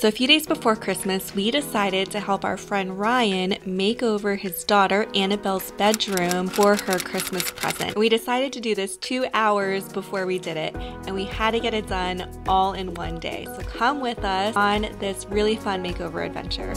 So a few days before Christmas, we decided to help our friend Ryan make over his daughter Annabelle's bedroom for her Christmas present. We decided to do this 2 hours before we did it, and we had to get it done all in one day. So come with us on this really fun makeover adventure.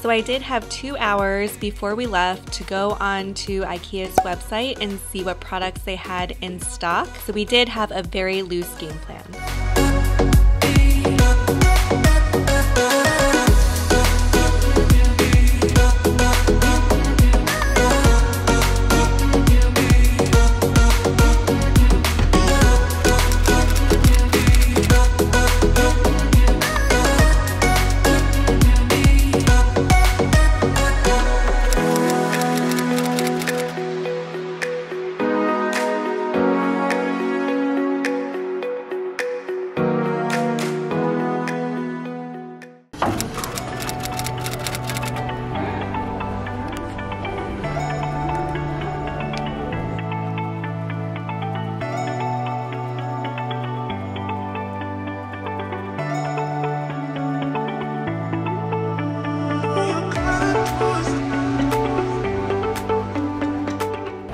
So I did have 2 hours before we left to go on to IKEA's website and see what products they had in stock. So we did have a very loose game plan.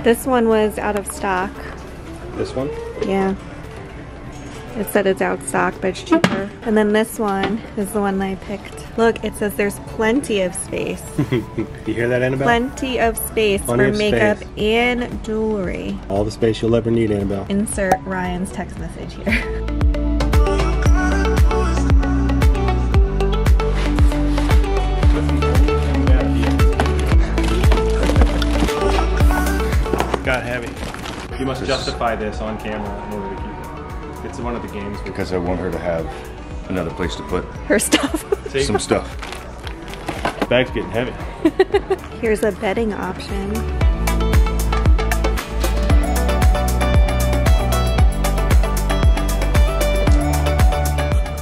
This one was out of stock. This one? Yeah. It said it's out of stock, but it's cheaper. And then this one is the one that I picked. Look, it says there's plenty of space. You hear that, Annabelle? Plenty of space for makeup and jewelry. All the space you'll ever need, Annabelle. Insert Ryan's text message here. Got heavy. You must justify this on camera in order to keep it. It's one of the games. Because I want her to have another place to put her stuff. Some stuff. The bag's getting heavy. Here's a bedding option.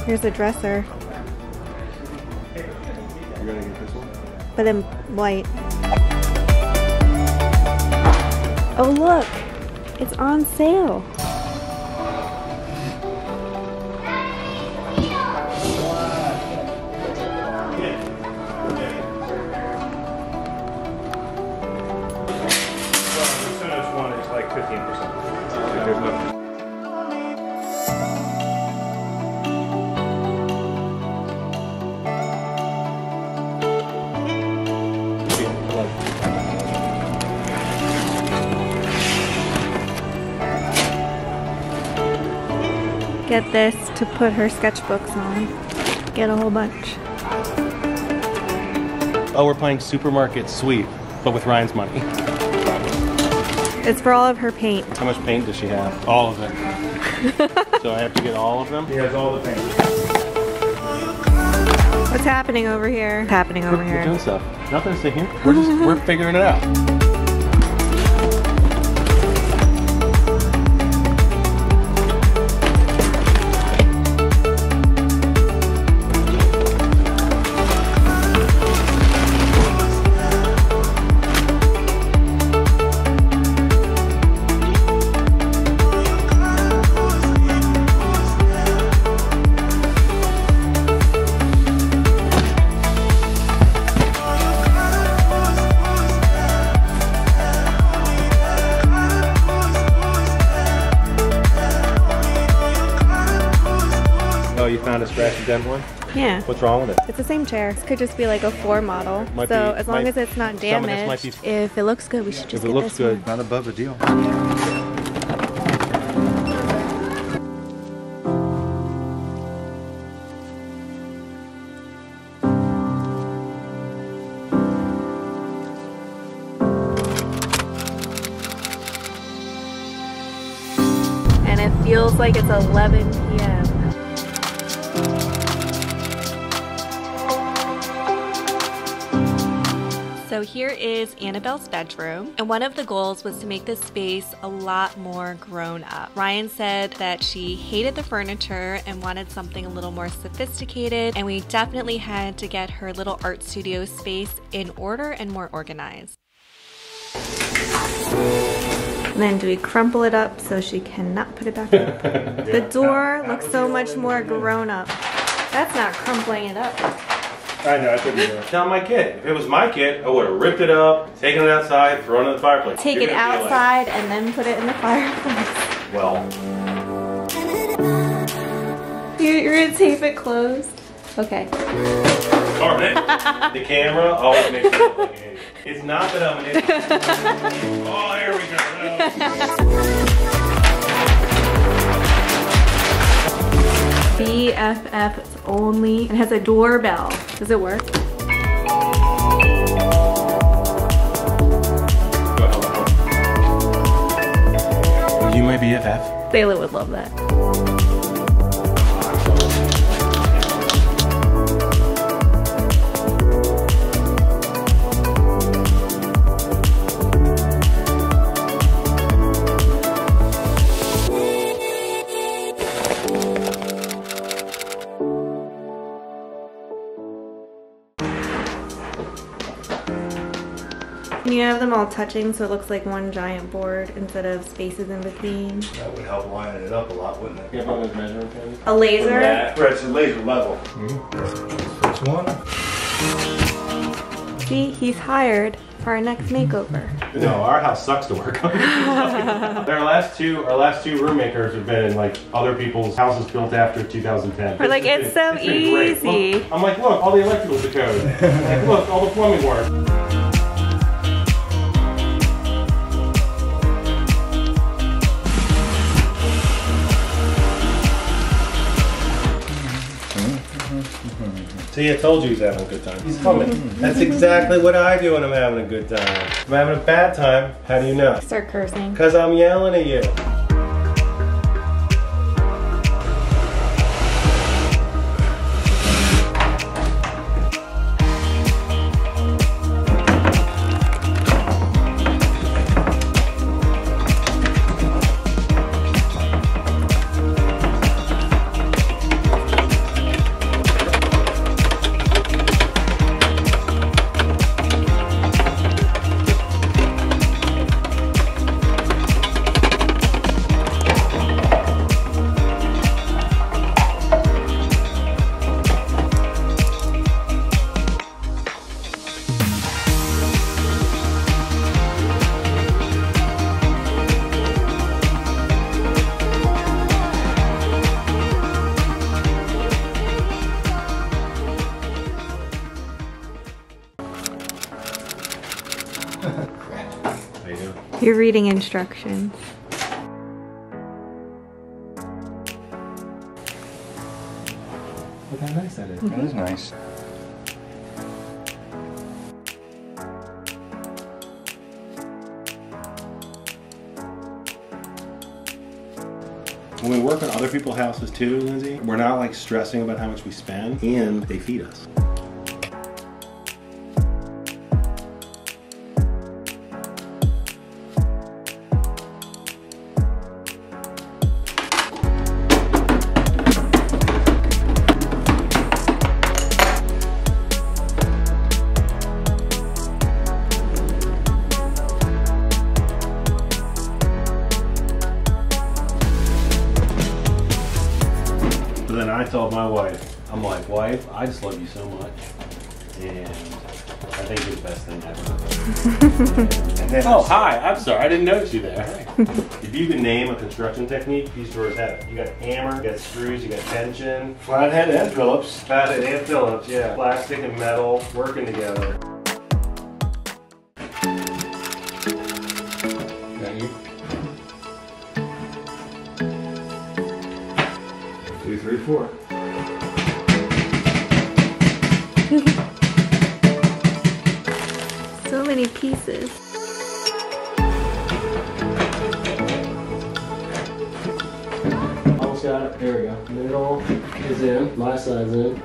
Here's a dresser. You're gonna get this one? But in white. Oh look, it's on sale. Like 15%. There's no. Get this to put her sketchbooks on. Get a whole bunch. Oh, we're playing Supermarket Sweep, but with Ryan's money. It's for all of her paint. How much paint does she have? All of it. So I have to get all of them? He has all the paint. What's happening over here? What's happening over here? We're doing stuff. Nothing's in here. We're figuring it out. Oh, you found a scratch and dent one? Yeah. What's wrong with it? It's the same chair. This could just be like a floor model. As long as it's not damaged, if it looks good, we should just get this one. If it looks good, not above a deal. And it feels like it's 11 p.m. So here is Annabelle's bedroom, and one of the goals was to make this space a lot more grown up. Ryan said that she hated the furniture and wanted something a little more sophisticated, and we definitely had to get her little art studio space in order and more organized. And then do we crumple it up so she cannot put it back up? The door looks so much more grown up. That's not crumpling it up. I know, I couldn't do it. It's not my kit. If it was my kit, I would have ripped it up, taken it outside, thrown it in the fireplace. Take it outside and then put it in the fireplace. Well. You're gonna tape it closed? Okay. Darn it. The camera always makes me look like an idiot. It's not that I'm an idiot. Oh, here we go. BFF only. It has a doorbell. Does it work? Are you my BFF? Sayla would love that. Can you have them all touching so it looks like one giant board instead of spaces in between? That would help line it up a lot, wouldn't it? You have one of those measuring pens? A laser? Where it's a laser level. First one. See, he's hired for our next makeover. No, our house sucks to work on. Our last two room makers have been in like other people's houses built after 2010. We're like, it's so easy. Look, I'm like, look, all the electricals are code. Like, look, all the plumbing work. See, I told you he's having a good time. He's coming. That's exactly what I do when I'm having a good time. If I'm having a bad time, how do you know? Start cursing. Because I'm yelling at you. How you doing? You're reading instructions. Look how nice that is. That is nice. When we work on other people's houses too, Lindsay, we're not like stressing about how much we spend, and they feed us. Then I told my wife, I'm like, wife, I just love you so much, and I think you're the best thing ever. Oh, hi, I'm sorry, I didn't notice you there. If you can name a construction technique, these drawers have it. You got hammer, you got screws, you got tension. Flathead and Phillips. Flathead and Phillips, yeah. Plastic and metal working together. Got you? 2, 3, 4. So many pieces. Almost got it. There we go. Middle is in. My side's in.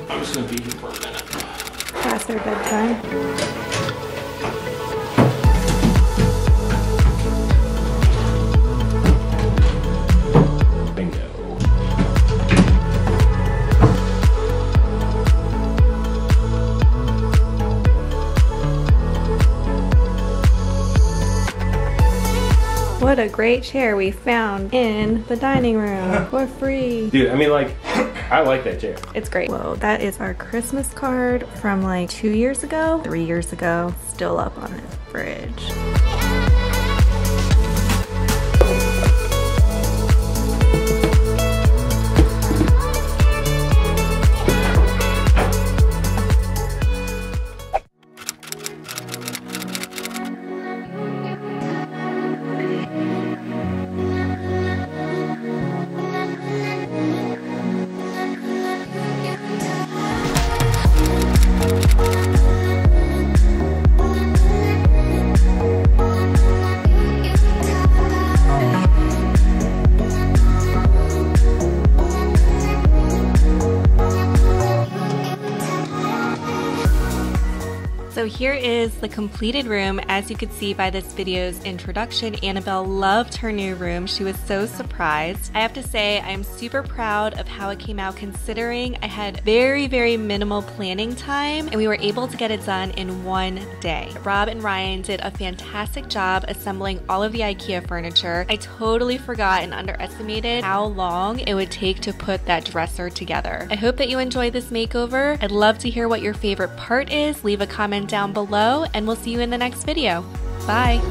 I'm just gonna be here for a minute. Past their bedtime. What a great chair we found in the dining room for free. Dude, I mean, like, I like that chair. It's great. Whoa, that is our Christmas card from like 2 years ago, 3 years ago. Still up on the fridge. So here is the completed room. As you could see by this video's introduction, Annabelle loved her new room. She was so surprised. I have to say, I'm super proud of how it came out considering I had very, very minimal planning time and we were able to get it done in one day. Rob and Ryan did a fantastic job assembling all of the IKEA furniture. I totally forgot and underestimated how long it would take to put that dresser together. I hope that you enjoyed this makeover. I'd love to hear what your favorite part is. Leave a comment down below and we'll see you in the next video. Bye!